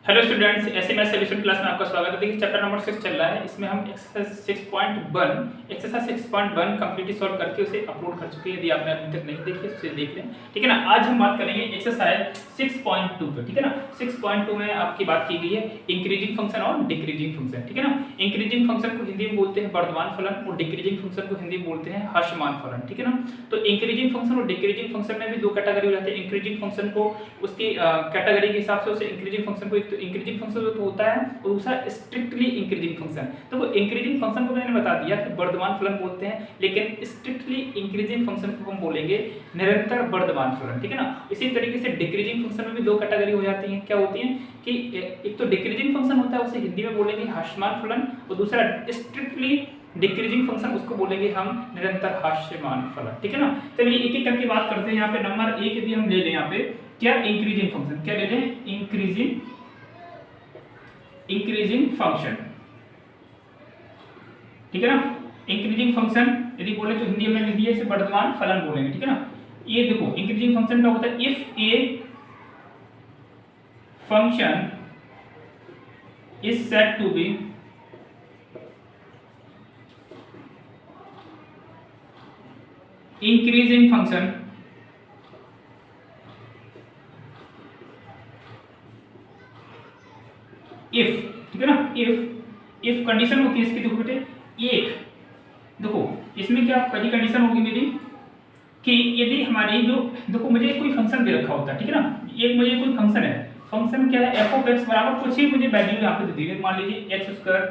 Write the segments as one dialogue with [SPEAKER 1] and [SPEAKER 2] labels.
[SPEAKER 1] Hello students, SMS solution class में आपका स्वागत है। देखिए चैप्टर नंबर 6 चल रहा है। इसमें हम एक्सरसाइज 6.1 कंप्लीटली सॉल्व करके उसे अपलोड कर चुके हैं। यदि आपने अभी तक नहीं देखी तो उसे देख लें, ठीक है ना। आज हम बात करेंगे एक्सरसाइज 6.2 पे, ठीक है ना। 6.2 में आपकी बात की गई है इंक्रीजिंग फंक्शन और डिक्रीजिंग फंक्शन, ठीक है ना। इंक्रीजिंग फंक्शन को हिंदी में बोलते हैं वर्धमान फलन और डिक्रीजिंग फंक्शन को हिंदी में बोलते हैं ह्रासमान फलन, ठीक है ना। तो इंक्रीजिंग फंक्शन और डिक्रीजिंग फंक्शन में भी दो कैटेगरी हो जाती है। इंक्रीजिंग फंक्शन को उसकी कैटेगरी के हिसाब से उसे इंक्रीजिंग फंक्शन को, एक तो इंक्रीजिंग फंक्शन जो होता है और दूसरा स्ट्रिक्टली इंक्रीजिंग फंक्शन। तो वो इंक्रीजिंग फंक्शन को मैंने बता दिया कि वर्धमान फलन बोलते हैं, लेकिन स्ट्रिक्टली इंक्रीजिंग फंक्शन को हम बोलेंगे निरंतर वर्धमान फलन, ठीक है ना। इसी तरीके से डिक्रीजिंग फंक्शन में भी दो कैटेगरी हो जाती हैं। क्या होती हैं कि एक तो डिक्रीजिंग फंक्शन होता है, उसे हिंदी में बोलेंगे ह्रासमान फलन, और दूसरा स्ट्रिक्टली डिक्रीजिंग फंक्शन, उसको बोलेंगे हम निरंतर ह्रासमान फलन, ठीक है ना। चलिए एक एक करके बात करते हैं। यहाँ पे नंबर 1 यदि हम ले लें, यहाँ पे क्या इंक्रीजिंग फंक्शन, क्या ले लें इंक्रीजिंग फंक्शन, ठीक है ना। इंक्रीजिंग फंक्शन यदि बोले तो हिंदी में लिख दिया इसे वर्धमान फलन बोलेंगे, ठीक है ना। ये देखो इंक्रीजिंग फंक्शन का होता है if a function is said to be increasing function if, ठीक है ना। इफ कंडीशन होती है इसकी, देखो बेटे एक, देखो इसमें क्या पहली कंडीशन होगी मेरी कि यदि हमारी जो, देखो मुझे कोई फंक्शन दे रखा होता है, ठीक है ना। एक मुझे कोई फंक्शन है, फंक्शन क्या है f ऑफ x बराबर कुछ ही मुझे वैल्यू यहाँ पे दे दी, मान लीजिए x स्क्वायर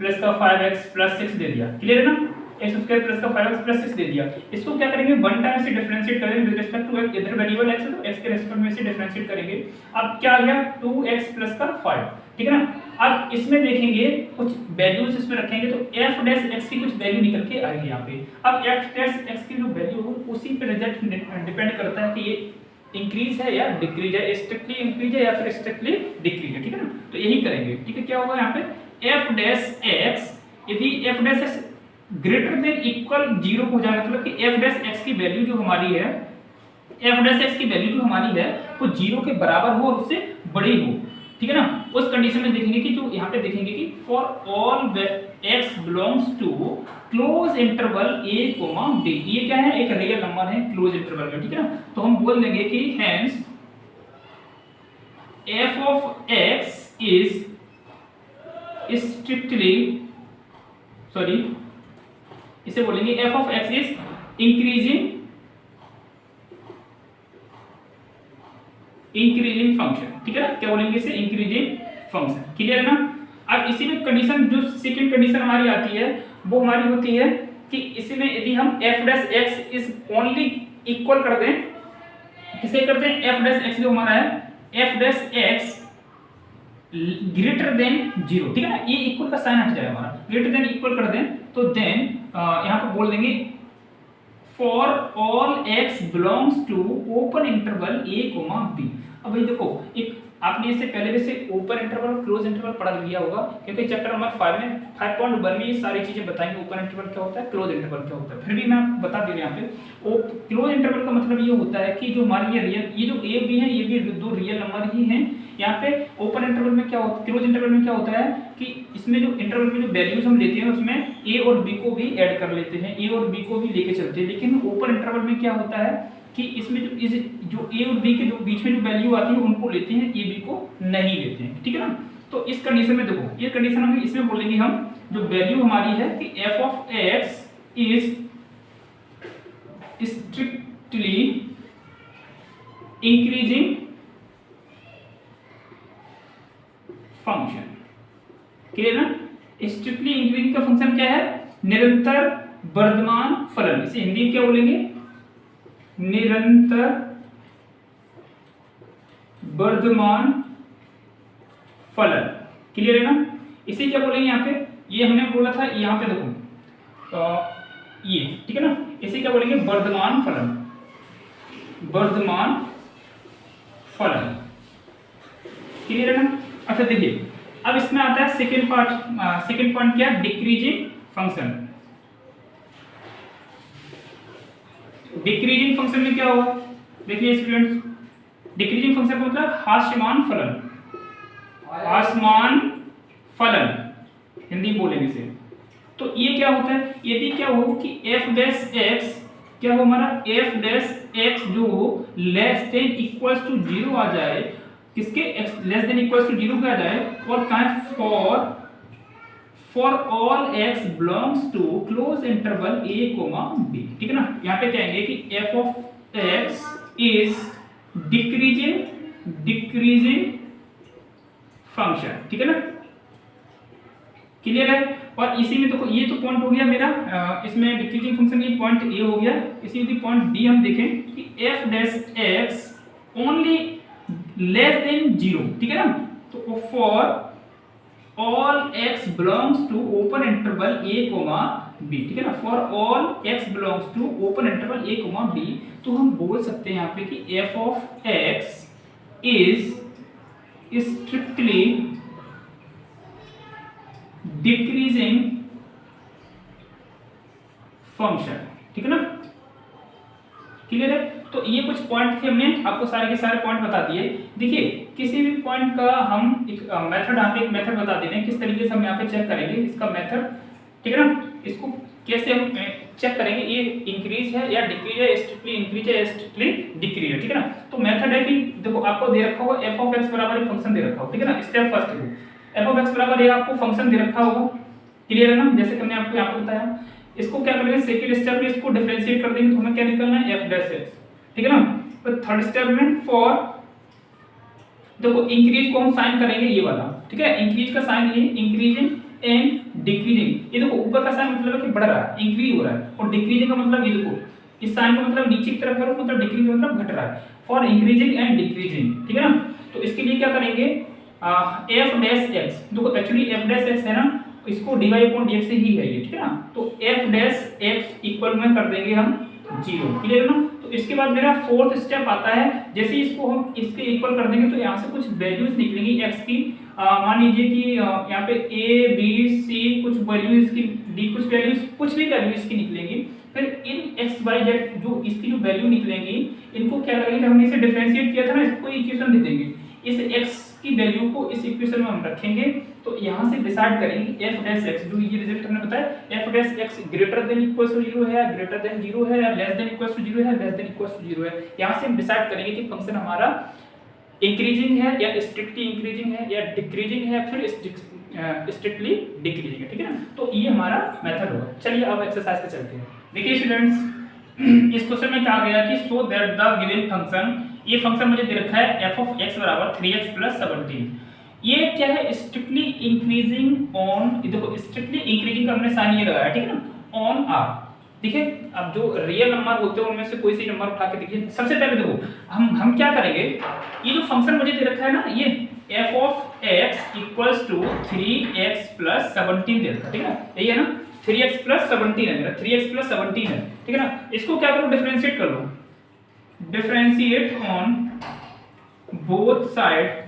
[SPEAKER 1] प्लस का 5x प्लस 6 दे दिया, क्लियर है ना। x स्क्वायर प्लस का 5x प्लस 6 दे दिया। इसको क्या करेंगे, वन टाइम से डिफरेंशिएट करेंगे विद रिस्पेक्ट टू x। इधर वेरिएबल x है तो x के रिस्पेक्ट में से डिफरेंशिएट करेंगे। अब क्या आ गया 2x प्लस का 5, ठीक है ना। अब इसमें देखेंगे कुछ वैल्यूज इसमें रखेंगे तो f डैश x की कुछ वैल्यू निकल के आएगी यहाँ पे। अब f डैश x की जो वैल्यू होगी उसी पे रिजल्ट डिपेंड करता है कि ये इंक्रीज है या डिक्रीज है, स्ट्रिक्टली इंक्रीज है या फिर स्ट्रिक्टली डिक्रीज है, ठीक है ना। तो यही करेंगे, ठीक है। क्या होगा यहाँ पे f डैश x, यदि f dash x greater than equal 0 हो जाए, मतलब कि f डैश x की वैल्यू जो हमारी है, f डैश x की वैल्यू जो हमारी है वो 0 के बराबर हो और उससे बड़ी हो, ठीक है ना। उस कंडीशन में देखेंगे कि जो यहाँ पे देखेंगे कि for all x belongs to close interval a, b, ये क्या है, एक रियल नंबर है क्लोज इंटरवल में, ठीक है ना। तो हम बोल देंगे कि hence f of x is strictly, sorry इसे बोलेंगे f of x is increasing function, ठीक है ना। क्या बोलेंगे इसे, इंक्रीजिंग फंक्शन, क्लियर है ना। अब इसी में कंडीशन, जो सेकंड कंडीशन हमारी आती है वो हमारी होती है कि इसमें यदि हम f dash x is only equal कर दें, किसे करते हैं, f डैश x जो हमारा है f dash x greater then 0, ठीक है ना। ये इक्वल का साइन हट जाएगा हमारा, ग्रेटर देन इक्वल कर दें तो देन यहाँ पे बोल देंगे for all x belongs to open interval a, b। अब भाई देखो, एक आपने इससे पहले भी से ओपन इंटरवल और क्लोज इंटरवल पढ़ लिया होगा, क्योंकि चैप्टर नंबर 5 में 5.1 में ये सारी चीजें बताएंगे, ओपन इंटरवल क्या होता है, क्लोज इंटरवल क्या होता है। फिर भी मैं आपको बता दे रहा हूं यहाँ पे, क्लोज इंटरवल का मतलब ये होता है कि जो हमारी ये जो a b है ये भी दो रियल नंबर ही हैं। यहाँ पे ओपन इंटरवल में क्या होता है, क्लोज इंटरवल में क्या होता है कि इसमें जो इंटरवल में जो वैल्यूज हम लेते हैं उसमें a और b को भी ऐड कर लेते हैं, a और b को भी लेके चलते हैं। लेकिन ओपन इंटरवल में क्या होता है कि इसमें जो a और b के जो बीच में जो वैल्यू आती है उनको लेते हैं, a b को नहीं लेते हैं, ठीक है ना। तो इस कंडीशन में देखो, ये कंडीशन हम इसमें बोलेंगे हम जो वैल्यू हमारी है कि f of x is strictly increasing function, clear ना। स्ट्रिक्टली इंक्रीजिंग का फंक्शन क्या है, निरंतर वर्धमान फलन। इसे हिंदी में क्या बोलेंगे, निरंतर वर्धमान फलन, क्लियर है ना। इसे क्या बोलेंगे यहाँ पे, ये हमने बोला था यहाँ पे देखो ये, ठीक है ना। इसे क्या बोलेंगे, वर्धमान फलन, वर्धमान फलन, क्लियर है ना। अच्छा देखिए अब इसमें आता है सेकेंड पार्ट, सेकेंड पॉइंट क्या, डिक्रीजिंग फंक्शन। डिक्रीजिंग फंक्शन में क्या होगा, देखिए स्टूडेंट्स, डिक्रीजिंग फंक्शन का मतलब ह्रासमान फलन, आसमान फलन, हिंदी बोलेंगे इसे। तो ये क्या होता है, यदि क्या हो कि एफ डैश एक्स क्या हो हमारा, एफ डैश एक्स जो लेस देन इक्वल्स टू 0 आ जाए, किसके लेस देन इक्वल्स टू 0 पे आ जाए, और कहाँ है for all x belongs to close interval a comma b, ठीक है ना। यहाँ पे कहेंगे कि f of x is decreasing function, ठीक है ना, क्लियर है। और इसी में देखो ये तो पॉइंट हो गया मेरा, इसमें डिक्रीजिंग फंक्शन ये पॉइंट ए हो गया। इसी में पॉइंट डी हम देखें कि f dash x only less than 0, ठीक है ना। तो for all x belongs to open interval a comma b, ठीक है ना, for all x belongs to open interval a comma b. तो हम बोल सकते हैं यहाँ पे कि f of x is strictly decreasing function, ठीक है ना, क्लियर है। तो ये कुछ पॉइंट थे, हमने आपको सारे के सारे पॉइंट बता दिए। देखिए किसी भी पॉइंट का हम एक मेथड, यहाँ पे एक मेथड बता दे रहे हैं किस तरीके से हम यहाँ पे चेक करेंगे इसका मेथड, ठीक है ना। इसको कैसे हम चेक करेंगे, ये इंक्रीज है या डिक्रीज है, स्ट्रिक्टली इंक्रीज है स्ट्रिक्टली डिक्रीज है, ठीक है ना। तो मेथड है कि देखो आपको दे रखा होगा एफ ऑफ एक्स बराबर एक फंक्शन दे रखा हो, ठीक है ना। स्टेप फर्स्ट है एफ ऑफ एक्स बराबर ये आपको फंक्शन दे रखा होगा, क्लियर है ना, जैसे हमने आपको यहाँ पे बताया। इसको क्या करेंगे, सेकंड स्टेप में इसको डिफरेंशिएट कर देंगे, तो हमें क्या निकलना है एफ डैश एक्स, ठीक है ना। तो थर्ड स्टेप में फॉर देखो इंक्रीज को हम साइन करेंगे ये वाला, ठीक है, इंक्रीज का साइन ये इंक्रीजिंग एंड डिक्रीजिंग। ये देखो ऊपर का साइन मतलब है कि बढ़ रहा है, इंक्रीज हो रहा है, और डिक्रीजिंग का मतलब ये देखो इस साइन का मतलब नीचे की तरफ है, मतलब डिक्रीज मतलब घट रहा है, फॉर इंक्रीजिंग एंड डिक्रीजिंग, ठीक है ना। तो इसके लिए क्या करेंगे, एफ डैश एक्स, देखो एक्चुअली एफ डैश एक्स है ना, इसको dy अपॉन dx से ही है ये, ठीक है ना। तो f डैश x इक्वल में कर देंगे हम 0, क्लियर है ना। तो इसके बाद मेरा फोर्थ स्टेप आता है, जैसे इसको हम इसके इक्वल कर देंगे तो यहाँ से कुछ वैल्यूज निकलेंगी x की, मान लीजिए कि यहाँ पे a b c कुछ वैल्यू इसकी, d कुछ वैल्यूज, कुछ भी वैल्यू इसकी निकलेंगी। फिर इन x y z जो इसकी जो वैल्यू निकलेंगी, इनको क्या करेंगे, हमने इसे डिफरेंशिएट किया था ना, इसको इक्वेशन दे देंगे, इस x की वैल्यू को इस इक्वेशन में हम रखेंगे। तो यहाँ से डिसाइड करेंगे f डैश x, जो ये रिजल्ट हमने बताया f dash x greater than equals to 0 है, ग्रेटर देन 0 है, या लेस देन इक्वल्स टू 0 है, लेस देन इक्वल्स टू 0 है। यहाँ से हम डिसाइड करेंगे कि फंक्शन हमारा इंक्रीजिंग है या स्ट्रिक्टली इंक्रीजिंग है या डिक्रीजिंग है, फिर स्ट्रिक्टली डिक्रीजिंग है, ठीक है ना। तो ये हमारा मेथड होगा। चलिए अब एक्सरसाइज पे चलते हैं। देखिए स्टूडेंट्स, इस क्वेश्चन में कहा गया कि so that the given function, ये फंक्शन मुझे दे रखा है f ऑफ x बराबर 3x प्लस 17, ये क्या है, स्ट्रिक्टली इंक्रीजिंग ऑन, देखो स्ट्रिक्टली इंक्रीजिंग का हमने साइन ये लगाया, ठीक है ना, ऑन r। ठीक है, अब जो रियल नंबर होते हैं उनमें से कोई सी नंबर उठा के देखिए। सबसे पहले देखो हम क्या करेंगे, ये जो फंक्शन मुझे दे रखा है ना, ये f of x equals to 3x plus 17 दे रखा है, ठीक है, यही है ना, 3x प्लस 17 है मेरा, 3x प्लस 17 है, ठीक है ना। इसको क्या करो, डिफरेंशिएट कर लो, differentiate on both side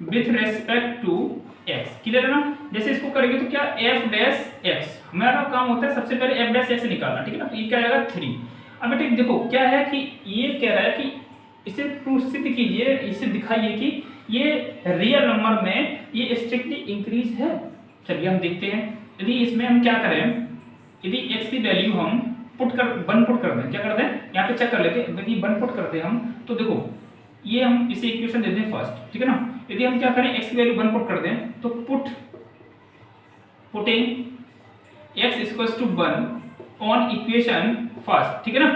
[SPEAKER 1] with respect to x, clear है ना। जैसे इसको करेंगे तो क्या f डैश x, मेरा काम होता है सबसे पहले f डैश x निकालना, ठीक है ना। तो ये क्या आएगा 3। अब बेटे देखो क्या है कि ये कह रहा है कि इसे प्रूफ सिद्ध कीजिए, इसे दिखाइए कि ये रियल नंबर में ये स्ट्रिक्टली इंक्रीज है। चलिए हम देखते हैं, यदि इसमें हम क्या करें, यदि x की वैल्यू हम पुट कर दें, क्या कर दें, यहाँ पे चेक कर लेते हैं, यदि 1 पुट करते हैं हम, तो देखो ये हम इसे इक्वेशन देते हैं फर्स्ट, ठीक है ना। यदि हम क्या करें, x की वैल्यू 1 पुट कर दें, तो putting x equals to 1 on equation first, ठीक है ना।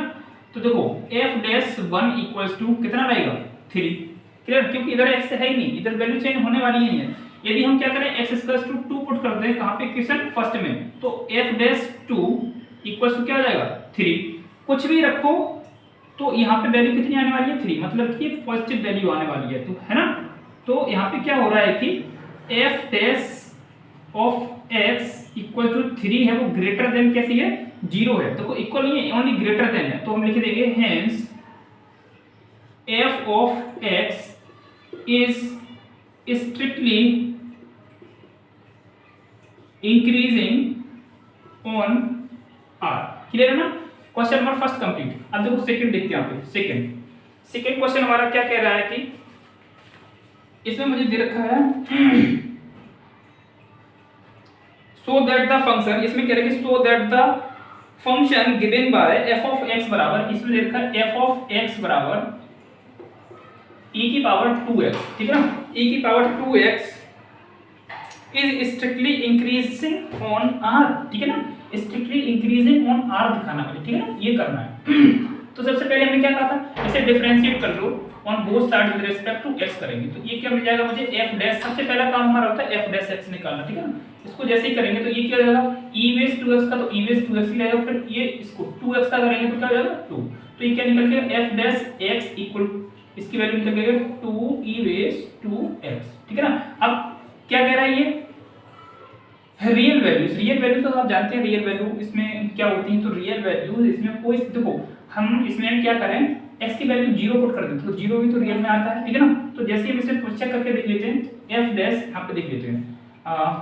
[SPEAKER 1] तो देखो f डैश 1 इक्वल्स टू कितना रहेगा 3, क्लियर, क्योंकि इधर x है ही नहीं, इधर वैल्यू चेंज होने वाली नहीं है। यदि हम क्या करें, x इक्वल्स टू 2 पुट कर दें कहाँ पे, इक्वेशन फर्स्ट में, तो f डैश 2 इक्वल्स टू क्या हो जाएगा 3, कुछ भी रखो तो यहाँ पे वैल्यू कितनी आने वाली है 3, मतलब कि पॉजिटिव वैल्यू आने वाली है, तो है ना। तो यहाँ पे क्या हो रहा है कि f dash of x equal to 3 है, वो ग्रेटर देन कैसी है 0 है, देखो इक्वल नहीं है, ओनली ग्रेटर देन है, तो हम लिख देंगे hence f of x is strictly increasing on r, clear है ना। Question number first complete. अब देखो सेकंड देखते हैं यहाँ पे, सेकंड क्वेश्चन हमारा क्या कह रहा है कि इसमें मुझे दे रखा है सो दैट द फंक्शन, इसमें कह रहा है कि so that the function given by F of x बराबर, इसमें दे रखा है एफ ऑफ एक्स बराबर e की पावर 2x, ठीक है ना, e की power 2x is strictly increasing on r, ठीक है ना, स्ट्रिक्टली इंक्रीजिंग ऑन r दिखाना है, ठीक है ना, ये करना है। तो सबसे पहले हमने क्या कहा था, इसे डिफरेंशिएट कर लो on both side with respect to x करेंगे, तो ये क्या मिल जाएगा मुझे f डैश, सबसे पहला काम हमारा होता है f डैश x निकालना, ठीक है ना। इसको जैसे ही करेंगे तो ये क्या हो जाएगा e बेस 2x का, तो e बेस 2x ही रहेगा, फिर ये इसको 2x का करेंगे तो क्या हो जाएगा 2, तो ये क्या निकल के f डैश x इक्वल, इसकी वैल्यू निकल गई 2e बेस 2x, ठीक है ना। अब क्या कह रहा है ये रियल वैल्यूज, रियल वैल्यूज तो आप जानते हैं रियल वैल्यू इसमें क्या होती है, तो रियल वैल्यूज इसमें कोई, देखो हम इसमें क्या करें x की वैल्यू 0 पुट कर देते, तो 0 भी तो रियल में आता है, ठीक है ना। तो जैसे हम इसे चेक करके देख लेते हैं f डैश, यहाँ पे देख लेते हैं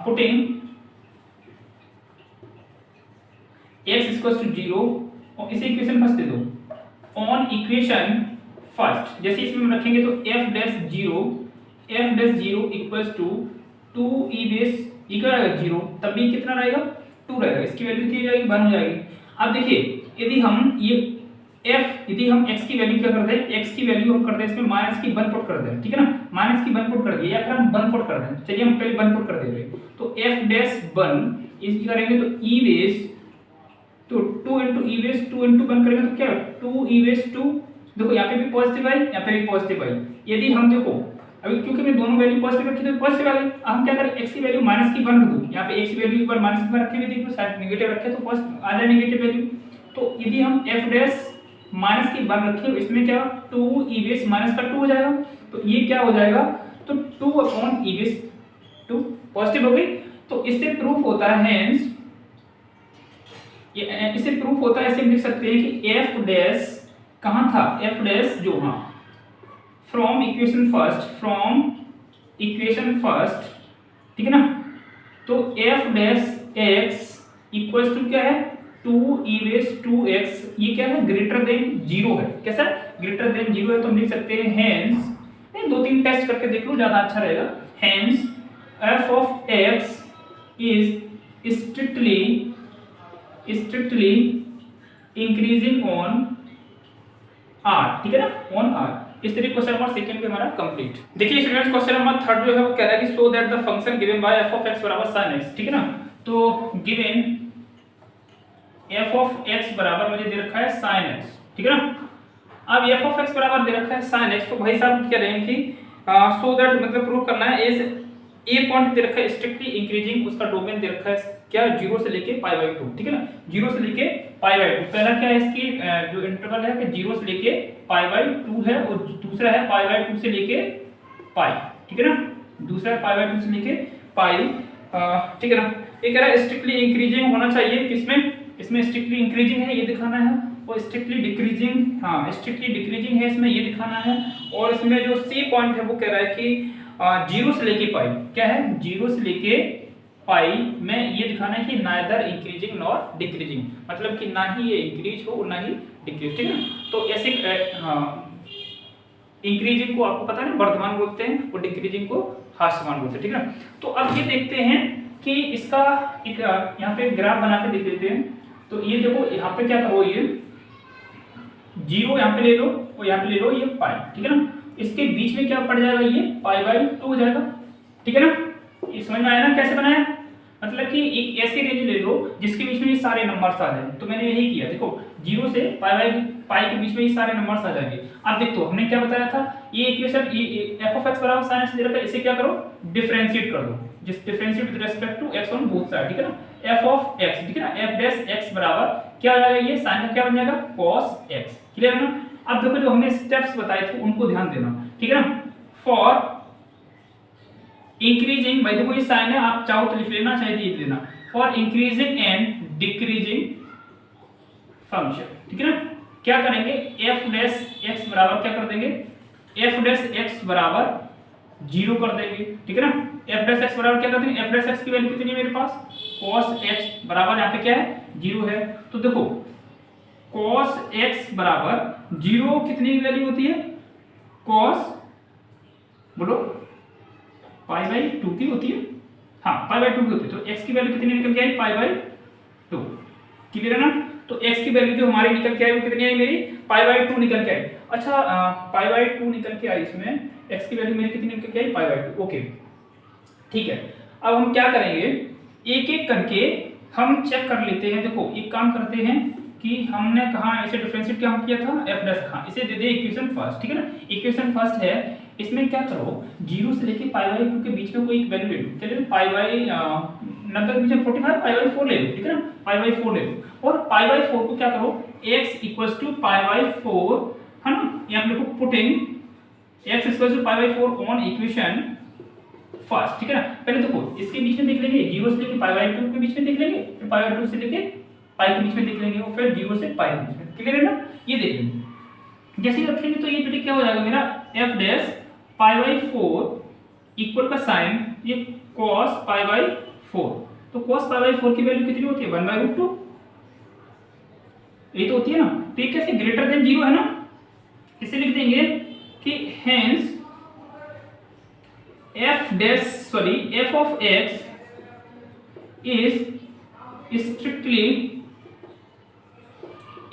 [SPEAKER 1] पुटिंग x इक्वल्स टू 0 और इसे इक्वेशन फर्स्ट दे दो ऑन इक्वेशन फर्स्ट, जैसे इसमें हम रखेंगे तो f dash 0 equals to 2e base equal 0, तब भी कितना रहेगा 2 रहेगा, इसकी वैल्यू कितनी जाएगी 1 हो जाएगी। अब देखिए यदि हम ये f, यदि हम x की वैल्यू क्या करते हैं, x की वैल्यू हम करते हैं इसमें माइनस की 1 पुट कर दें, ठीक है ना, माइनस की 1 पुट कर दिया या फिर हम 1 पुट कर दें, चलिए हम पहले 1 पुट कर देते हैं, तो f डैश 1 इसकी करेंगे तो e बेस, तो 2 into e बेस 2 into 1 करेंगे तो क्या 2 e बेस 2, देखो यहाँ पे भी पॉजिटिव आई, यहाँ पे भी पॉजिटिव आई, यदि हम देखो अभी क्योंकि मैं दोनों वैल्यू पॉजिटिव रखी तो पॉजिटिव आ गई, अब हम क्या करें x की वैल्यू माइनस की 1 रख दूं, यहाँ पे x की वैल्यू एक बार माइनस की 1 रख के भी देख लो, शायद नेगेटिव रखे तो पॉजिटिव आ जाए नेगेटिव वैल्यू, तो यदि हम f डैश माइनस की 1 रखें इसमें क्या 2 e बेस माइनस का 2 हो जाएगा, तो ये क्या हो जाएगा तो 2 अपॉन e बेस 2 पॉजिटिव हो गई। तो इससे प्रूफ होता है, हेंस इससे प्रूफ होता है, ऐसे लिख सकते हैं कि f डैश कहाँ था, f डैश जो हाँ फ्रॉम इक्वेशन फर्स्ट, ठीक है ना, तो f dash x equals to क्या है 2e बेस 2x, ये क्या है ग्रेटर देन 0 है, कैसा ग्रेटर देन 0 है, तो हम लिख सकते हैं हेंस, दो तीन टेस्ट करके देख लो ज्यादा अच्छा रहेगा, hence f of x is strictly increasing on r, ठीक है ना, ऑन r। इस तरीके क्वेश्चन नंबर सेकंड पे हमारा कंप्लीट। देखिए स्टूडेंट्स क्वेश्चन नंबर थर्ड जो है वो कह रहा है कि so that the function given by f of x बराबर sin x, ठीक है ना, तो गिवन f ऑफ x बराबर मुझे दे रखा है sin x, ठीक है ना। अब f ऑफ x बराबर दे रखा है sin x, तो भाई साहब क्या रहेंगे कि सो दैट मतलब प्रूव करना है इज ए पॉइंट दे रखा है स्ट्रिक्टली इंक्रीजिंग, उसका डोमेन दे रखा है क्या 0 से लेके पाई बाई 2, ठीक है ना, 0 से लेके पाई बाई 2, पहला क्या है इसकी जो इंटरवल है कि 0 से लेके पाई बाई 2 है, और दूसरा है पाई बाई 2 से लेके पाई, ठीक है ना, दूसरा है पाई बाई 2 से लेके पाई, ठीक है ना। ये कह रहा है स्ट्रिक्टली इंक्रीजिंग होना चाहिए, किसमें, इसमें स्ट्रिक्टली इंक्रीजिंग है ये दिखाना है, और स्ट्रिक्टली डिक्रीजिंग, हाँ स्ट्रिक्टली डिक्रीजिंग है इसमें ये दिखाना है, और इसमें जो सी पॉइंट है वो कह रहा है कि 0 से लेके पाई, क्या है 0 से लेके पाई में ये दिखाना है कि नाइदर इंक्रीजिंग नॉर डिक्रीजिंग, मतलब कि ना ही ये इंक्रीज हो और ना ही डिक्रीज, ठीक है ना। तो ऐसे इंक्रीजिंग को आपको पता है ना वर्धमान बोलते हैं और डिक्रीजिंग को ह्रासमान बोलते हैं, ठीक है ना। तो अब ये देखते हैं कि इसका एक यहाँ पे ग्राफ बना के देख लेते हैं, तो ये देखो यहाँ पे क्या करो, ये 0 यहाँ पे ले लो और यहाँ पे ले लो ये पाई, ठीक है ना, इसके बीच में क्या पड़ जाएगा ये पाई बाई 2 हो जाएगा, ठीक है ना। ये समझ में आया ना कैसे बनाया, मतलब कि एक ऐसी रेंज ले लो जिसके बीच में ये सारे नंबर्स आ जाए, तो मैंने यही किया, देखो 0 से पाई के बीच में ये सारे नंबर्स आ जाएंगे। अब देखो हमने क्या बताया था, ये इक्वेशन f ऑफ x बराबर sin x दे रखा है, इसे क्या करो डिफरेंशिएट कर दो, जिस differentiate with respect to x on both side, ठीक है ना, f ऑफ x, ठीक है ना, f डैश x बराबर क्या हो जाएगा, ये sin का क्या बन जाएगा cos x, क्लियर है ना। अब देखो जो हमने स्टेप्स बताए थे उनको ध्यान देना, ठीक है ना। फॉर इंक्रीजिंग, भाई देखो ये साइन है, आप चाहो तो लिख लेना चाहे लिख लेना, for increasing and decreasing function, ठीक है ना, क्या करेंगे f डैश x बराबर क्या कर देंगे, f डैश x बराबर 0 कर देंगे, ठीक है ना। f डैश x बराबर क्या कर देंगे, f डैश x की वैल्यू कितनी है मेरे पास cos x बराबर यहाँ पे क्या है 0 है, तो देखो cos x बराबर 0 कितनी वैल्यू होती है, cos बोलो पाई बाई 2 की होती है, हाँ पाई बाई 2 की होती है। तो x की वैल्यू कितनी निकल के आई, पाई बाई 2। क्लियर है ना? तो x की वैल्यू जो हमारी निकल के आई वो कितनी आई मेरी, पाई बाई 2 निकल के आई। अच्छा पाई बाई 2 निकल के आई, इसमें x की वैल्यू मेरी कितनी निकल के आई, पाई बाई 2। ओके ठीक है। अब हम क्या करेंगे, एक एक करके हम चेक कर लेते हैं। देखो एक काम करते हैं कि हमने कहा इसे डिफरेंशिएट क्या किया था, f डैश, हाँ इसे दे दे इक्वेशन फर्स्ट, ठीक है ना। इक्वेशन फर्स्ट है, इसमें क्या करो 0 से लेके पाई बाई 2 के बीच में कोई एक वैल्यू ले लो। चलिए पाई बाई 90 के बीच में 45, पाई बाई 4 ले लो, ठीक है ना, पाई बाई 4 ले लो। और पाई बाई 4 को क्या करो, x equals to pi by 4, है ना, यहाँ पे लिखो putting x equals to pi by 4 on equation first, ठीक है ना। पहले देखो इसके बीच में देख लेंगे, 0 से लेके पाई बाई 2 के बीच में देख लेंगे, फिर पाई बाई 2 से लेके पाई के बीच में देख लेंगे, और फिर 0 से पाई के बीच में। क्लियर है ना? ये देख लेंगे। जैसे ही रखेंगे तो ये बेटे क्या हो जाएगा मेरा, f dash pi by 4 equal का साइन ये cos पाई बाई 4। तो cos पाई बाई 4 की वैल्यू कितनी होती है, 1/√2, ये तो होती है ना। तो ये कैसे ग्रेटर देन 0 है ना, इसे लिख देंगे कि hence f of x is strictly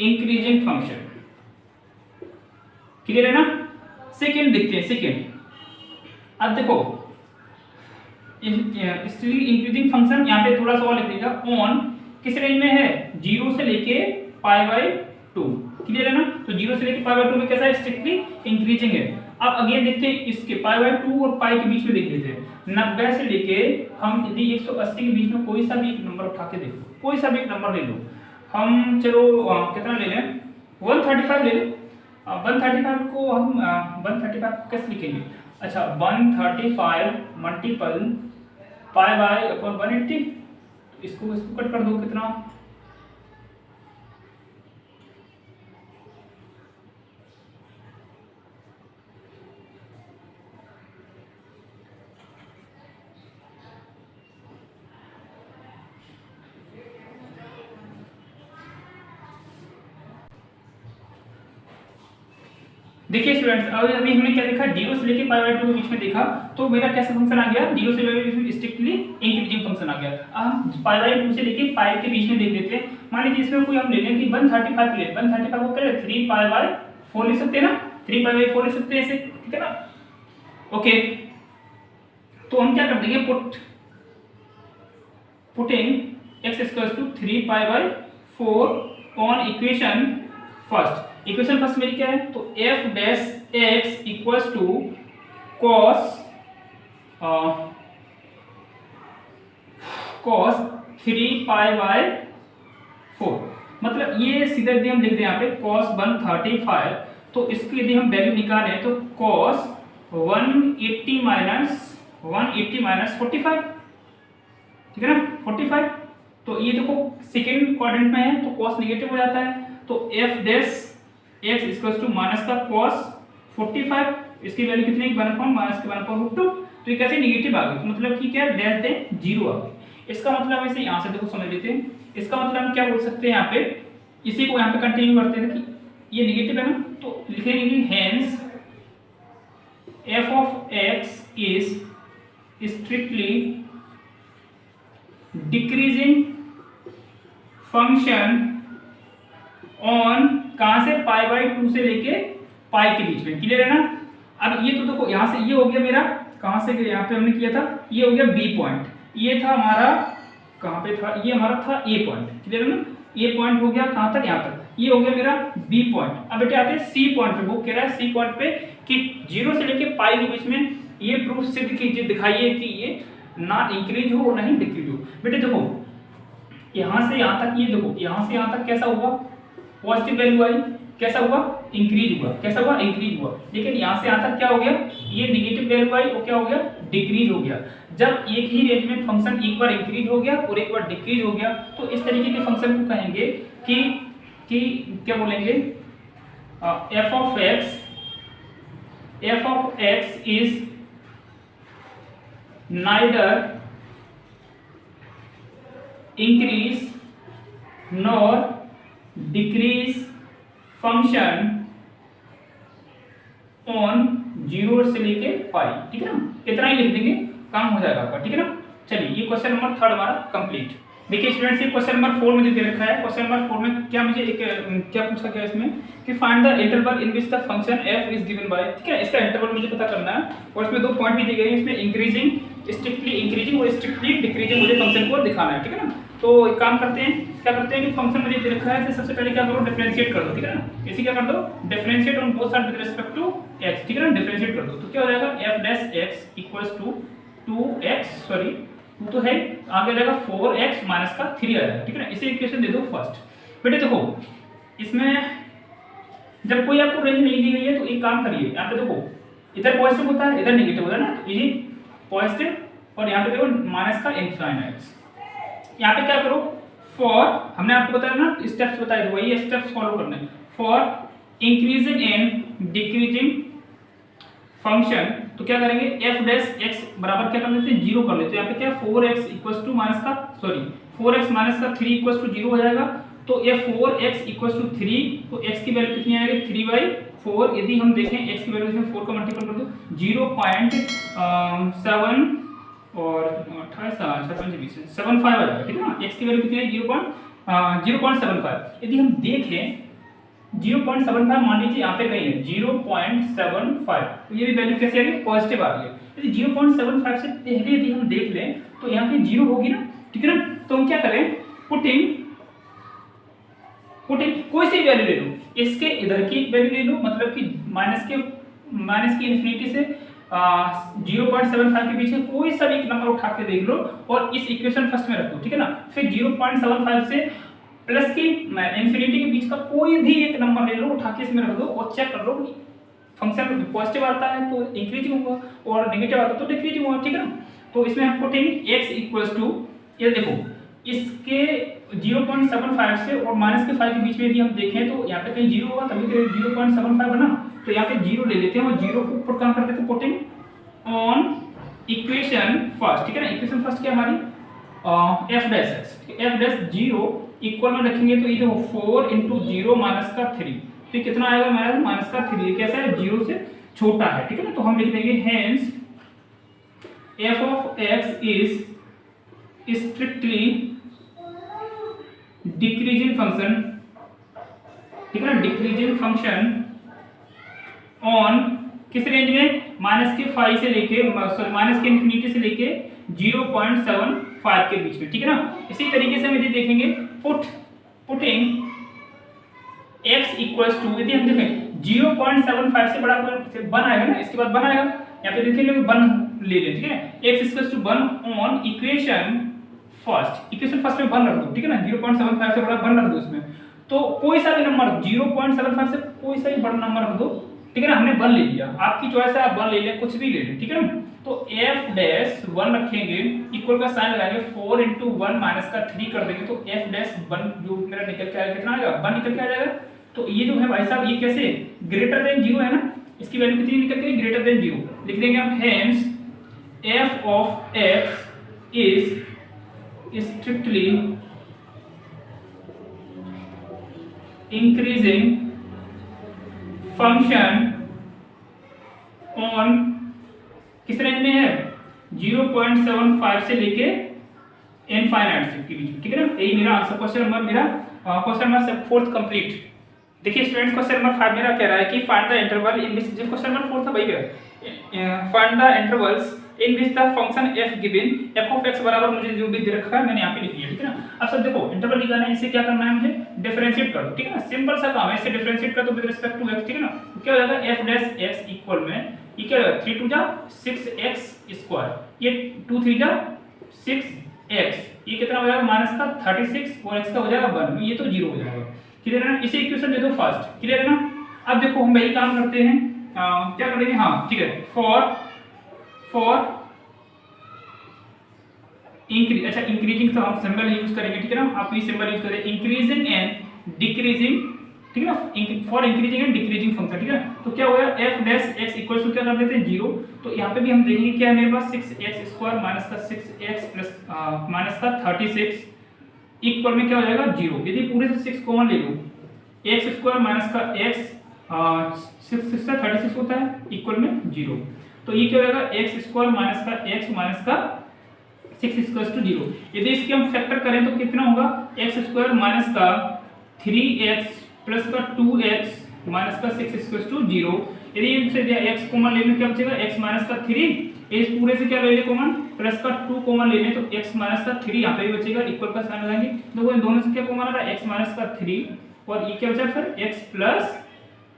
[SPEAKER 1] increasing function। Clear है ना? सेकेंड देखते हैं, सेकेंड। अब देखो स्ट्रिक्टली इंक्रीजिंग फंक्शन यहाँ पे थोड़ा सा और लिख देगा, ऑन किस रेंज में है, 0 से लेके पाई बाई 2। क्लियर है ना? तो 0 से लेके पाई बाई 2 में कैसा है, स्ट्रिक्टली इंक्रीजिंग है। अब अगेन देखते हैं इसके पाई बाई 2 और पाई के बीच में देख लेते हैं। 90 से लेके हम यदि 180 के बीच में कोई सा भी एक नंबर उठा के देखो, कोई सा भी एक नंबर ले लो। हम चलो कितना ले लें, 135 ले लें। 135 को हम 135 को कैसे लिखेंगे, अच्छा 135 मल्टीपल पाई बाई अपॉन 180, इसको कट कर दो, कितना, देखिए स्टूडेंट्स, अभी हमने क्या देखा, 0 से लेके पाई बाई 2 के बीच में देखा, तो मेरा कैसा फंक्शन आ गया, 0 से लेके स्ट्रिक्टली इंक्रीजिंग फंक्शन आ गया। अब हम पाई बाई 2 से लेके पाई के बीच में देख लेते हैं। मान लीजिए इसमें कोई हम ले लें कि 135 ले, 135 को करें 3 पाई बाई 4 लिख सकते हैं ना, 3 पाई बाई 4 लिख सकते हैं ऐसे, ठीक है ना। ओके तो हम क्या कर देंगे, putting x equals to 3 pi by 4 on equation first. Equation first मेरी क्या है, तो f dash x equals to cos 3 pi by 4। मतलब ये सीधा यदि हम लिख दें यहाँ पे cos 135, तो इसकी यदि हम वैल्यू निकालें तो cos 180 माइनस 45, ठीक है ना, 45। तो ये देखो सेकेंड क्वाड्रेंट में है तो cos नेगेटिव हो जाता है, तो f dash x equals to minus का cos 45, इसकी वैल्यू कितनी, 1 माइनस के 1/√2। तो ये कैसे नेगेटिव आ गई, तो मतलब कि क्या, लेस देन 0 आ गई। इसका मतलब ऐसे यहाँ से देखो समझ लेते हैं, इसका मतलब हम क्या बोल सकते हैं, यहाँ पे इसी को यहाँ पे कंटिन्यू करते हैं कि ये नेगेटिव है ना, तो लिखेंगे कि hence f of x is strictly decreasing function on कहां से, पाई बाई 2 से लेके पाई के बीच में। क्लियर है ना? अब ये तो देखो यहां से ये हो गया मेरा, कहां से यहाँ पे हमने किया था, ये हो गया बी पॉइंट, ये था हमारा कहां पे था, ये हमारा था ए पॉइंट। क्लियर है ना? ए पॉइंट हो गया कहां तक, यहाँ तक, ये हो गया मेरा बी पॉइंट। अब बेटे आते हैं सी पॉइंट पे, वो कह रहा है सी पॉइंट पे कि 0 से लेके पाई के बीच में ये प्रूफ सिद्ध कीजिए, दिखाइए कि ये ना इंक्रीज हो ना ही डिक्रीज हो। बेटे देखो यहां से यहां तक, ये देखो यहां से यहां तक कैसा हुआ, पॉजिटिव वैल्यू आई, कैसा हुआ, इंक्रीज हुआ, कैसा हुआ, इंक्रीज हुआ। लेकिन यहाँ से यहाँ तक क्या हो गया, ये नेगेटिव वैल्यू आई और क्या हो गया, डिक्रीज हो गया। जब एक ही रेंज में फंक्शन एक बार इंक्रीज हो गया और एक बार डिक्रीज हो गया, तो इस तरीके के फंक्शन को कहेंगे कि क्या बोलेंगे, f of x is neither increase nor decrease function on 0 से लेके पाई। ठीक है ना, इतना ही लिख देंगे। काम हो जाएगा आपका, ठीक है ना। चलिए ये क्वेश्चन नंबर 3 हमारा कंप्लीट। देखिए स्टूडेंट्स, ये क्वेश्चन नंबर 4 मुझे दे रखा है। क्वेश्चन नंबर 4 में क्या मुझे एक क्या पूछा गया इसमें कि find the interval in which the function f is given by, ठीक है, इसका इंटरवल मुझे पता करना है और इसमें 2 पॉइंट भी दिए गए हैं, इसमें इंक्रीजिंग, स्ट्रिक्टली इंक्रीजिंग और स्ट्रिक्टली डिक्रीजिंग मुझे फंक्शन को दिखाना है, ठीक है ना। तो एक काम करते हैं, क्या करते हैं कि फंक्शन मुझे दे रखा है, तो सबसे पहले क्या करो, डिफरेंशिएट कर दो, ठीक है ना। इसी क्या कर दो, differentiate on both side with respect to x, ठीक है ना, डिफरेंशिएट कर दो। तो क्या हो जाएगा, f dash x equals to 2x, sorry 2 तो है, आगे जाएगा 4x माइनस का 3 आ जाएगा, ठीक है ना। इसे इक्वेशन दे दो फर्स्ट। बेटे देखो इसमें जब कोई आपको रेंज नहीं दी गई है तो एक काम करिए, यहाँ पे देखो इधर पॉजिटिव होता है, इधर नेगेटिव होता है ना, तो ये पॉजिटिव और यहाँ पे देखो माइनस का इनफाइनाइट। यहाँ पे क्या करो, फॉर, हमने आपको बताया ना स्टेप्स बताए थे, वही स्टेप्स फॉलो करने। For increasing and decreasing function, तो क्या करेंगे, f डैश x बराबर क्या कर लेते हैं, 0 कर लेते हैं। यहाँ पे क्या 4x इक्वल्स टू माइनस का, सॉरी 4x माइनस का 3 इक्वल्स टू 0 हो जाएगा। तो ये 4x इक्वल्स टू 3, तो x की वैल्यू कितनी आएगी, 3/4। यदि हम देखें x की वैल्यू इसमें 4 का मल्टीपल कर दो, 0.7 और 75 आ जाएगा, ठीक है ना। x की वैल्यू कितनी है, 0.75। यदि हम देखें 0.75 मान लीजिए यहाँ पे कहीं है 0.75, तो ये भी वैल्यू कैसे आ रही है, पॉजिटिव आ रही है। यदि 0.75 से पहले यदि हम देख लें तो यहाँ पे 0 होगी ना, ठीक है ना। तो हम क्या करें, पुटिंग कोई सी वैल्यू ले लो, इसके इधर की वैल्यू ले लो, मतलब कि माइनस की इन्फिनिटी से 0.75 के बीच में कोई सा भी एक नंबर उठा के देख लो और इस इक्वेशन फर्स्ट में रख दो, ठीक है ना। फिर 0.75 से प्लस की इन्फिनिटी के बीच का कोई भी एक नंबर ले लो, उठा के इसमें रख दो और चेक कर लो फंक्शन पॉजिटिव आता है तो इंक्रीजिंग होगा और नेगेटिव आता है तो डिक्रीजिंग होगा, ठीक है ना। तो इसमें हम पुटिंग x इक्वल्स टू, ये देखो इसके 0.75 से और माइनस के 5 के बीच में यदि हम देखें तो यहाँ पे कहीं 0 होगा, तभी तो 0.75 बना। तो यहाँ पे 0 ले लेते हैं और 0 को पुट कहाँ कर देते हैं, पुटिंग ऑन इक्वेशन फर्स्ट, ठीक है ना। इक्वेशन फर्स्ट क्या हमारी f dash x, f dash 0 equal में रखेंगे तो ये देखो 4 इंटू 0 माइनस का 3, तो ये कितना आएगा हमारा, माइनस का 3। ये कैसा है, 0 से छोटा है, ठीक है ना। तो हम लिख देंगे hence f of x is strictly decreasing function, ठीक है ना, डिक्रीजिंग फंक्शन ऑन किस रेंज में, माइनस के 5 से लेके, सॉरी माइनस के इन्फिनिटी से लेके 0.75 के बीच में, ठीक है ना। इसी तरीके से हम यदि देखेंगे पुटिंग x इक्वल्स टू, यदि हम देखें 0.75 से बड़ा कोई 1 आएगा ना, इसके बाद 1 आएगा, यहाँ पे देखेंगे 1 ले लें, ठीक है। x equals to 1 on equation first, equation first में 1 रख दो, ठीक है ना। 0.75 से बड़ा 1 रख दो इसमें, तो कोई सा भी नंबर 0.75 से कोई सा भी बड़ा नंबर रख दो, ठीक है ना। हमने 1 ले लिया, आपकी चॉइस है, आप 1 ले लें, कुछ भी ले लें, ठीक है ना। तो f डैश 1 रखेंगे, इक्वल का साइन लगाएंगे, 4 इंटू 1 माइनस का 3 कर देंगे, तो f डैश 1 जो मेरा निकल के आएगा कितना आएगा, 1 निकल के आ जाएगा। तो ये जो है भाई साहब ये कैसे ग्रेटर देन 0 है ना, इसकी वैल्यू कितनी निकल के, ग्रेटर देन 0 लिख देंगे हम। Hence f of x is strictly increasing function on किस रेंज में है, 0.75 से लेके इनफाइनाइट के बीच में, ठीक है ना। यही मेरा आंसर, क्वेश्चन नंबर 4 कंप्लीट। देखिए स्टूडेंट्स, क्वेश्चन नंबर 5 मेरा कह रहा है कि find the interval in which, question number 4 था वही है, find the intervals in which the function f given, f of x बराबर मुझे जो भी दे रखा है मैंने यहाँ पे लिख लिया, ठीक है ना। अब सब देखो इंटरवल निकालना है, इसे क्या करना है, मुझे डिफरेंशिएट कर दो, ठीक है ना। सिंपल सा काम है, इसे डिफरेंशिएट कर दो विद रिस्पेक्ट टू x, ठीक है ना। तो क्या हो जाएगा, f डैश x इक्वल में ये क्या होगा, 3 2 जा 6x स्क्वायर, ये 2 3 जा 6x, ये कितना हो जाएगा, माइनस का 36 और x का हो जाएगा 1, ये तो 0 हो जाएगा, क्लियर है ना। इसे इक्वेशन दे दो फर्स्ट, क्लियर है ना। अब देखो हम वही काम करते हैं, क्या करेंगे, हाँ ठीक है, फॉर इंक्रीज, अच्छा इंक्रीजिंग तो हम सिंबल यूज करेंगे, ठीक है ना। आप ये सिंबल यूज करें, इंक्रीजिंग एंड डिक्रीजिंग, ठीक है ना, for increasing and decreasing function, ठीक है। तो क्या होगा, f dash x equals to क्या कर देते हैं 0, तो यहाँ पे भी हम देखेंगे क्या है मेरे पास, 6x स्क्वायर माइनस का 6x प्लस माइनस का 36 इक्वल में क्या हो जाएगा 0। यदि पूरे से 6 कॉमन ले लो, x स्क्वायर माइनस का x 6 से 36 होता है, इक्वल में 0। तो तो ये क्या हो जाएगा एक्स स्क्वायर माइनस का एक्स माइनस का 6 इक्वल्स टू 0। यदि इसके हम फैक्टर करें तो कितना होगा एक्स स्क्वायर माइनस का 3x प्लस का 2x माइनस का 6 इक्वल्स टू 0। यदि इनसे x कॉमन लेने क्या बचेगा x माइनस का 3, इस पूरे से क्या ले ले कॉमन प्लस का 2 कॉमन ले लें तो x माइनस का 3 यहाँ पे भी बचेगा, इक्वल का साइन लगाएंगे। देखो इन दोनों से क्या कॉमन आ रहा है x माइनस का 3 और ये क्या बचा फिर x प्लस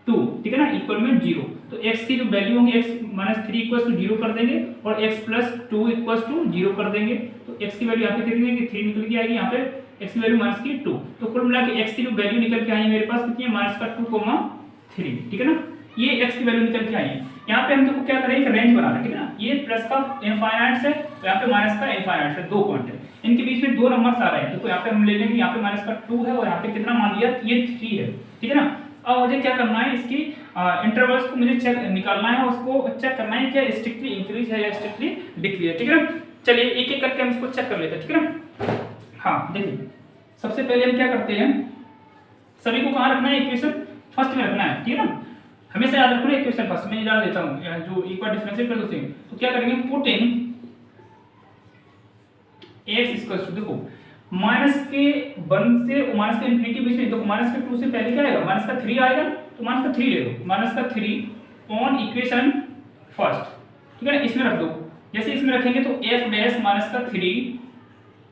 [SPEAKER 1] 2, ठीक है ना, इक्वल में 0। तो x की जो वैल्यू होगी x माइनस 3 इक्वल्स टू 0 कर देंगे और x प्लस 2 इक्वल्स टू 0 कर देंगे। तो x की वैल्यू यहाँ पे कितनी है 3 निकल के आएगी, यहाँ पे x की वैल्यू माइनस की 2। तो कुल मिला के x की जो वैल्यू निकल के आई है मेरे पास कितनी है माइनस का 2,3, ठीक है ना, ये x की वैल्यू निकल के आई है। यहाँ पे हम देखो क्या करें, एक रेंज बना रहे, ठीक है ना, ये प्लस का इनफाइनाइट से यहाँ पे माइनस का इनफाइनाइट से 2 पॉइंट है, इनके बीच में 2 नंबर्स आ रहे हैं। देखो यहाँ पे हम ले लेंगे, यहाँ पे माइनस का 2 है और यहाँ पे कितना मान लिया ये 3 है, ठीक है ना। अब मुझे क्या करना है, इसकी इंटरवल्स को मुझे चेक निकालना है, उसको चेक करना है क्या स्ट्रिक्टली इंक्रीज है या स्ट्रिक्टली डिक्रीज है, ठीक है ना। चलिए एक एक करके हम इसको चेक कर लेते हैं, ठीक है ना। हाँ देखिए सबसे पहले हम क्या करते हैं, सभी को कहाँ रखना है, इक्वेशन फर्स्ट में रखना है, ठीक है ना, हमेशा याद रखना है इक्वेशन फर्स्ट में। डाल देता हूँ जो एक बार डिफरेंशिएट कर दो तो क्या करेंगे, पुटिंग x इक्वल्स टू, देखो माइनस के 1 से माइनस के इंफिनिटी बीच में, तो माइनस के 2 से पहले क्या आएगा माइनस का 3 आएगा, तो माइनस का 3 ले लो, माइनस का 3 ऑन इक्वेशन फर्स्ट, ठीक है ना, इसमें रख दो। जैसे इसमें रखेंगे तो f डैश माइनस का 3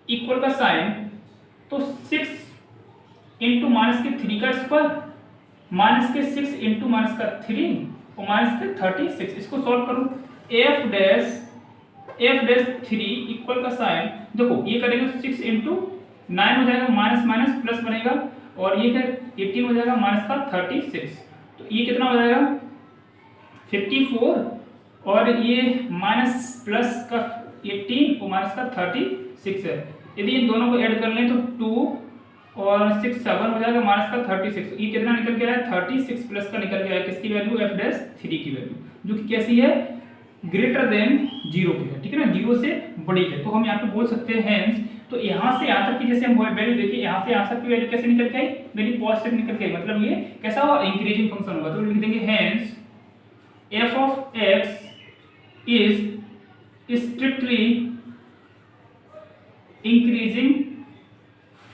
[SPEAKER 1] इक्वल का साइन, तो 6 इंटू माइनस के 3 का स्क्वायर माइनस के 6 इंटू माइनस का 3 और माइनस के 36, इसको सॉल्व करो। f डैश 3 इक्वल का साइन, देखो ये करेंगे 6 इंटू 9 हो जाएगा, माइनस माइनस प्लस बनेगा और ये क्या 18 हो जाएगा माइनस का 36, तो ये कितना हो जाएगा 54 और ये माइनस प्लस का 18 और माइनस का 36 है। यदि इन दोनों को ऐड कर लें तो 2 और 6 7 हो जाएगा माइनस का 36, ये कितना निकल के आया 36 प्लस का निकल के आया किसकी वैल्यू f डैश 3 की वैल्यू, जो कि कैसी है ग्रेटर देन 0 की है, ठीक है ना, 0 से बड़ी है। तो हम यहाँ पे बोल सकते हैं हेंस, तो यहाँ से यहाँ तक की जैसे हम वैल्यू देखिए, यहाँ से यहाँ तक की वैल्यू कैसे निकल के आई, वैल्यू पॉजिटिव निकल के आई, मतलब ये कैसा होगा इंक्रीजिंग फंक्शन होगा। तो लिख देंगे hence f of x is strictly increasing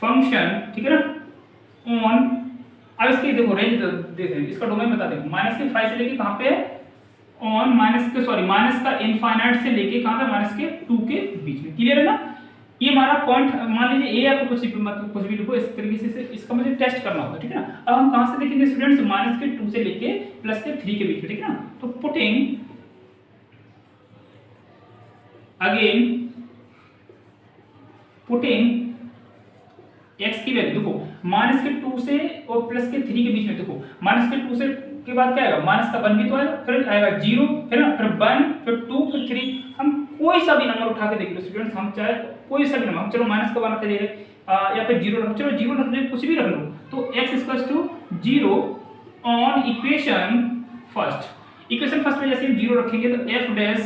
[SPEAKER 1] function, ठीक है ना, ऑन, अब इसकी देखो रेंज देख रहे हैं, इसका डोमेन बता दें, माइनस के 5 से लेके कहाँ पे ऑन माइनस का इनफाइनाइट से लेके कहां पे माइनस के 2 के बीच में, क्लियर है ना। ये हमारा पॉइंट मान लीजिए ए, आपको कुछ भी लिखो इस तरीके से, इसका मुझे टेस्ट करना होगा, ठीक है ना। अब हम कहां से देखेंगे स्टूडेंट्स, माइनस के 2 से लेके प्लस के 3 के बीच में, ठीक है ना। तो पुटिंग x की वैल्यू, देखो माइनस के 2 से और प्लस के 3 के बीच में, देखो माइनस के 2 से के बाद क्या आएगा माइनस का 1 भी तो आएगा, फिर आएगा 0, है ना, फिर 1, फिर 2, फिर 3। हम कोई सा भी नंबर उठा के देख लो स्टूडेंट्स, हम चाहे कोई सा भी नंबर, चलो माइनस का 1 रख दे रहे या फिर 0 रख, चलो 0 रख दे, कुछ भी रख लो, तो x equals to 0 on equation first में जैसे हम 0 रखेंगे तो f डैश,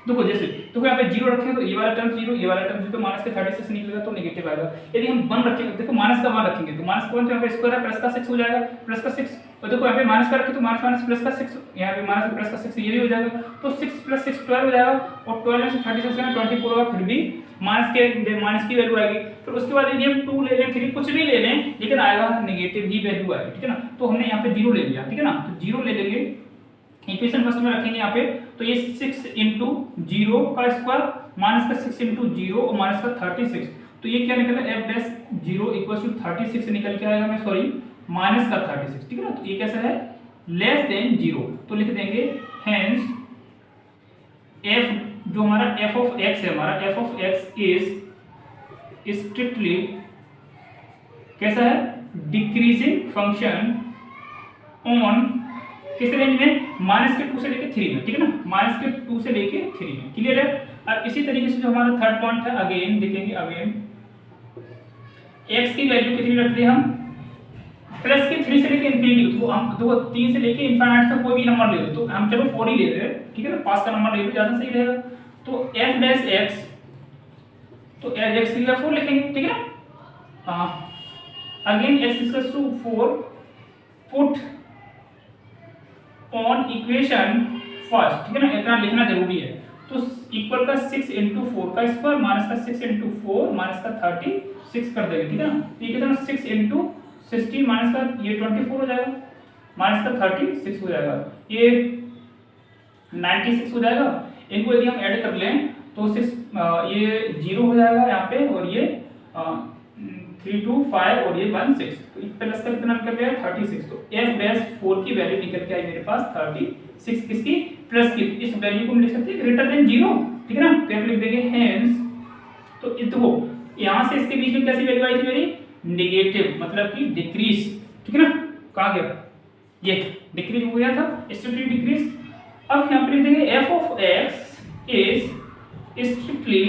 [SPEAKER 1] देखो जैसे देखो यहाँ पे 0 रखें तो ये वाला टर्म 0, ये वाला टर्म 0, तो माइनस के 36 निकलेगा तो नेगेटिव आएगा। यदि हम 1 रखेंगे, देखो माइनस का 1 रखेंगे तो माइनस का 1 तो यहाँ पे स्क्वायर है, प्लस का 6 हो जाएगा, प्लस का 6, और देखो यहाँ पे माइनस का रखें तो माइनस प्लस का 6, यहाँ पे माइनस प्लस का 6 ये भी हो जाएगा, तो 6 प्लस 6 12 हो जाएगा, और 12 में से 36 में 24 होगा, फिर भी माइनस की वैल्यू आएगी। फिर उसके बाद यदि हम 2 ले लें, 3 कुछ भी ले लें, लेकिन आएगा नेगेटिव ही वैल्यू आएगी, ठीक है ना। तो हमने यहाँ पे 0 ले लिया, ठीक है ना, तो 0 ले लेंगे, इक्वेशन फर्स्ट में रखेंगे यहाँ पे, तो ये 6 इंटू 0 का स्क्वायर माइनस का 6 इंटू 0 और माइनस का 36, तो ये क्या निकला f डैश 0 इक्वल टू 36 निकल के आएगा, मैं सॉरी माइनस का 36, ठीक है ना। तो ये कैसा है लेस देन 0, तो लिख देंगे हेंस f जो हमारा f ऑफ x है, हमारा f of x is strictly कैसा है डिक्रीजिंग फंक्शन ऑन किस रेंज में माइनस के 2 से लेके 3 में, ठीक है ना, माइनस के 2 से लेके 3 में, क्लियर है। अब इसी तरीके से जो हमारा थर्ड पॉइंट है, अगेन देखेंगे, अगेन x की वैल्यू कितनी रख दी हम प्लस के 3 से लेके इंफिनिटी, तो हम देखो 3 से लेके इंफिनिटी तक कोई भी नंबर ले लो, तो हम चलो 4 ही ले रहे हैं, ठीक है ना, पास का नंबर ले लो ज्यादा सही रहेगा। तो f डैश x, तो x की जगह 4 लिखेंगे, ठीक है ना। Again x equals to 4 put on equation first, ठीक है ना, इतना लिखना जरूरी है। तो इक्वल का 6 × 4 का स्क्वायर माइनस का 6 × 4 माइनस का 36 कर देंगे, ठीक है ना। तो ये कितना 6 × 16 माइनस का ये 24 हो जाएगा, माइनस का 36 हो जाएगा, ये 96 हो जाएगा। इनको यदि हम ऐड कर लें तो 6 ये 0 हो जाएगा यहाँ पे, और ये 3 2 5 और ये 1 6, तो इस प्लस का कितना निकल गया 36। तो f डैश 4 की वैल्यू निकल के आई मेरे पास 36, किसकी प्लस की। इस वैल्यू को हम लिख सकते हैं ग्रेटर देन 0, ठीक है ना। तो यहाँ लिख देंगे हेंस, तो देखो यहाँ से इसके बीच में कैसी वैल्यू आई थी मेरी, नेगेटिव, मतलब कि डिक्रीज, ठीक है ना। कहाँ गया ये डिक्रीज हो गया था, स्ट्रिक्टली डिक्रीज। अब यहाँ पे लिख देंगे f of x is strictly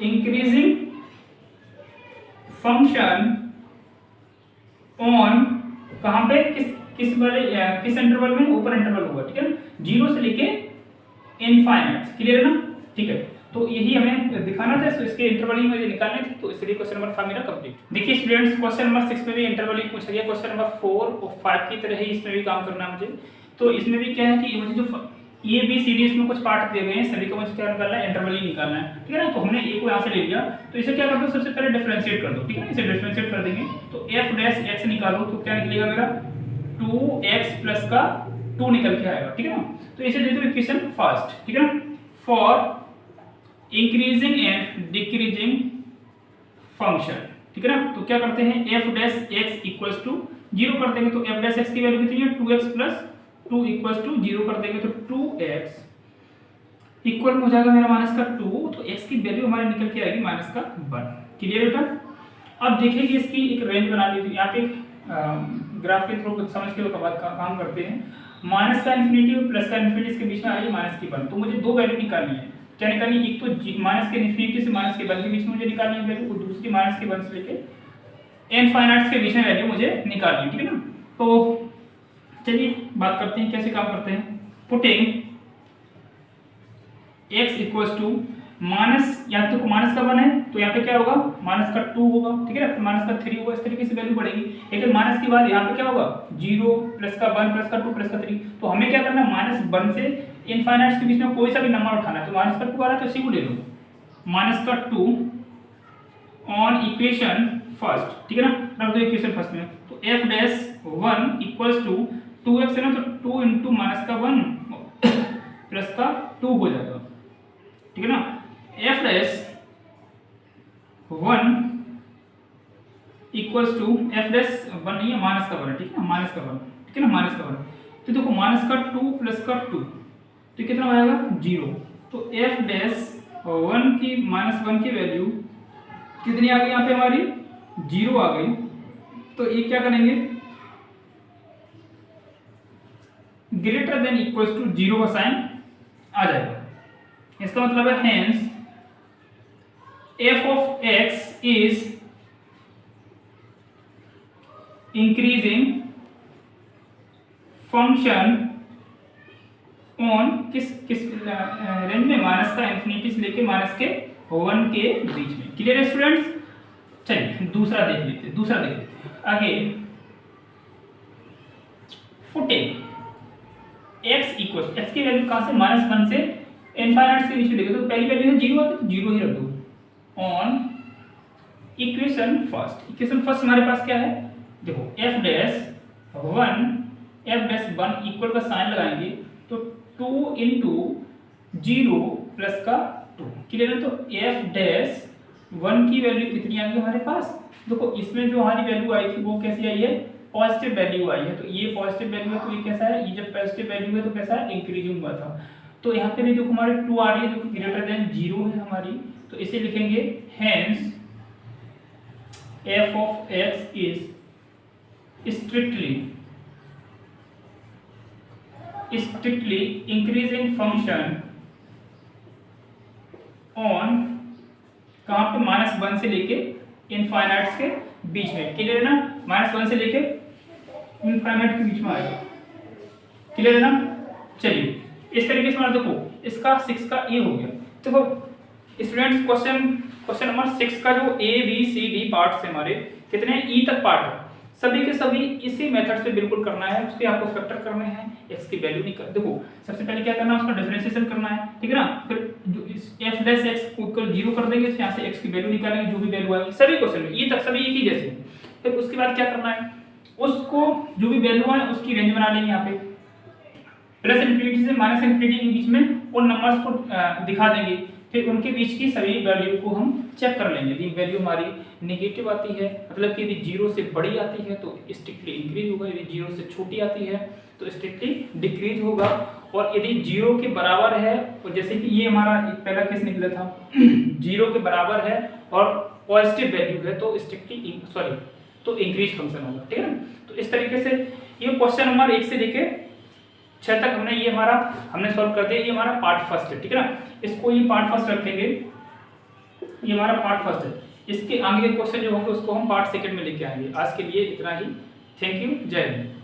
[SPEAKER 1] increasing function on, कहां पे, किस वाले किस इंटरवल में, ऊपर इंटरवल होगा, ठीक है ना, 0 से लेके इनफाइनाइट, क्लियर है ना, ठीक है। तो यही हमें दिखाना था, तो इसके इंटरवल ही मुझे निकालने थे, तो इसलिए क्वेश्चन नंबर 5 मेरा कंप्लीट। देखिए स्टूडेंट्स, क्वेश्चन नंबर 6 में भी इंटरवल ही पूछा गया, क्वेश्चन नंबर 4 और 5 की तरह ही इसमें भी काम करना है मुझे। तो इसमें भी क्या है कि मुझे जो ए बी सी डी इसमें कुछ पार्ट दिए गए हैं, सभी को मुझे क्या निकालना है, इंटरवल ही निकालना है, ठीक है ना। तो हमने ए को यहाँ से ले लिया, तो इसे क्या कर दो, सबसे पहले डिफरेंशिएट कर दो, ठीक है ना, इसे डिफरेंशिएट कर देंगे। तो f डैश x निकालो, तो क्या निकलेगा मेरा 2x प्लस का 2 निकल के आएगा, ठीक है ना। तो इसे दे दो इक्वेशन फर्स्ट, ठीक है ना, for increasing and decreasing function, ठीक है ना। तो क्या करते हैं, f dash x equals to 0 कर देंगे, तो f डैश x की वैल्यू कितनी है 2x प्लस 2 इक्वल्स टू 0 कर देंगे, तो 2x इक्वल हो जाएगा मेरा माइनस का 2, तो x की वैल्यू हमारी निकल के आएगी माइनस का 1, क्लियर बेटा। अब देखिए कि इसकी एक रेंज बना ली थी, यहाँ पे ग्राफ के थ्रू समझ के काम करते हैं। माइनस का इन्फिनिटी और प्लस का इन्फिनिटी इसके बीच में आ रही माइनस की 1, तो मुझे दो वैल्यू निकालनी है। क्या निकालनी है, एक तो माइनस के इन्फिनिटी से माइनस के 1 के बीच में मुझे निकालनी है वैल्यू, और दूसरी माइनस के 1 से लेके इनफाइनाइट के बीच में वैल्यू मुझे निकालनी है, ठीक है ना। तो चलिए बात करते हैं कैसे काम करते हैं। Putting x equals to minus, यहाँ तो माइनस का 1 है, तो यहाँ पे क्या होगा माइनस का 2 होगा, ठीक है ना, माइनस का 3 होगा, इस तरीके से वैल्यू बढ़ेगी। लेकिन माइनस के बाद यहाँ पे क्या होगा 0 प्लस का 1 प्लस का 2 प्लस का 3, तो हमें क्या करना है, माइनस 1 से इनफाइनाइट के बीच में कोई सा भी नंबर उठाना है। तो माइनस का 2 आ रहा है, तो इसी को ले लो, माइनस का 2 ऑन इक्वेशन फर्स्ट, ठीक है ना, रख दो इक्वेशन फर्स्ट में। तो f dash 1 equals to 2x है ना, तो 2 इंटू माइनस का 1 प्लस का 2 हो जाएगा, ठीक है ना। f dash 1 equals to f dash 1 नहीं है, माइनस का 1, ठीक है ना, माइनस का 1, ठीक है ना, माइनस का 1। तो देखो माइनस का 2 प्लस का 2, तो कितना हो जाएगा 0। तो f डैश 1 की माइनस 1 की वैल्यू कितनी आ गई यहाँ पे हमारी 0 आ गई। तो ये क्या करेंगे, ग्रेटर देन इक्वल्स टू 0 का साइन आ जाएगा। इसका मतलब है hence f of x is increasing function on किस रेंज में, माइनस का इन्फिनिटी से लेके माइनस के 1 के बीच में, क्लियर है स्टूडेंट्स। चलिए दूसरा देख लेते हैं, आगे फुटिंग x इक्वल, x की वैल्यू कहां से माइनस 1 से इनफाइनाइट के बीच में देखो, तो पहली वैल्यू है 0 है, तो 0 ही रख दो on equation first. Equation first हमारे पास क्या है, देखो f डैश 1 इक्वल का साइन लगाएंगे, तो 2 इंटू 0 प्लस का 2, क्लियर है। तो f डैश 1 की वैल्यू कितनी आ गई हमारे पास, देखो इसमें जो हमारी वैल्यू आई थी वो कैसी आई है, पॉजिटिव वैल्यू आई है। तो ये पॉजिटिव वैल्यू है, तो ये कैसा है, ये जब पॉजिटिव वैल्यू है तो कैसा है, इंक्रीजिंग हुआ था। तो यहाँ पे भी देखो हमारे 2 आ रही है, जो ग्रेटर देन 0 है हमारी, तो इसे लिखेंगे hence f of x is strictly increasing function on, कहाँ पे माइनस 1 से लेके इनफाइनाइट के बीच में, क्लियर है ना, माइनस 1 से लेके इनफाइनाइट के बीच में आएगा, क्लियर है ना। चलिए इस तरीके से देखो इसका 6 का ए हो गया। देखो स्टूडेंट्स क्वेश्चन नंबर 6 का जो A B C D part से हमारे कितने ई तक पार्ट है, सभी के सभी इसी मेथड से बिल्कुल करना है। उसके आपको फैक्टर करने हैं, x की वैल्यू निकाल, देखो सबसे पहले क्या करना है, उसका डिफरेंशिएशन करना है, ठीक है ना। फिर जो f डैश x को इक्वल 0 कर देंगे, यहाँ से x की वैल्यू निकालेंगे, जो भी वैल्यू आएगी सभी क्वेश्चन में ये तक सभी एक ही जैसे। फिर उसके बाद क्या करना है, उसको जो भी वैल्यू है उसकी रेंज बना लेंगे, यहाँ पे प्लस इन्फिनिटी से माइनस इन्फिनिटी के बीच में उन नंबर्स को दिखा देंगे। फिर उनके बीच की सभी वैल्यू को हम चेक कर लेंगे। यदि वैल्यू हमारी नेगेटिव आती है, मतलब कि यदि 0 से बड़ी आती है तो स्ट्रिक्टली इंक्रीज होगा, यदि 0 से छोटी आती है तो स्ट्रिक्टली डिक्रीज होगा, और यदि 0 के बराबर है, और जैसे कि ये हमारा पहला केस निकला था 0 के बराबर है और पॉजिटिव वैल्यू है तो स्ट्रिक्टली तो इंक्रीज फंक्शन होगा, ठीक है ना। तो इस तरीके से ये क्वेश्चन नंबर 1 से लेके 6 तक हमने सॉल्व कर दिया। ये हमारा पार्ट फर्स्ट है, ठीक है ना। इसको ये पार्ट फर्स्ट रखेंगे, ये हमारा पार्ट फर्स्ट है। इसके आगे के क्वेश्चन जो होंगे उसको हम पार्ट सेकंड में लेके आएंगे। आज के लिए इतना ही। थैंक यू, जय हिंद।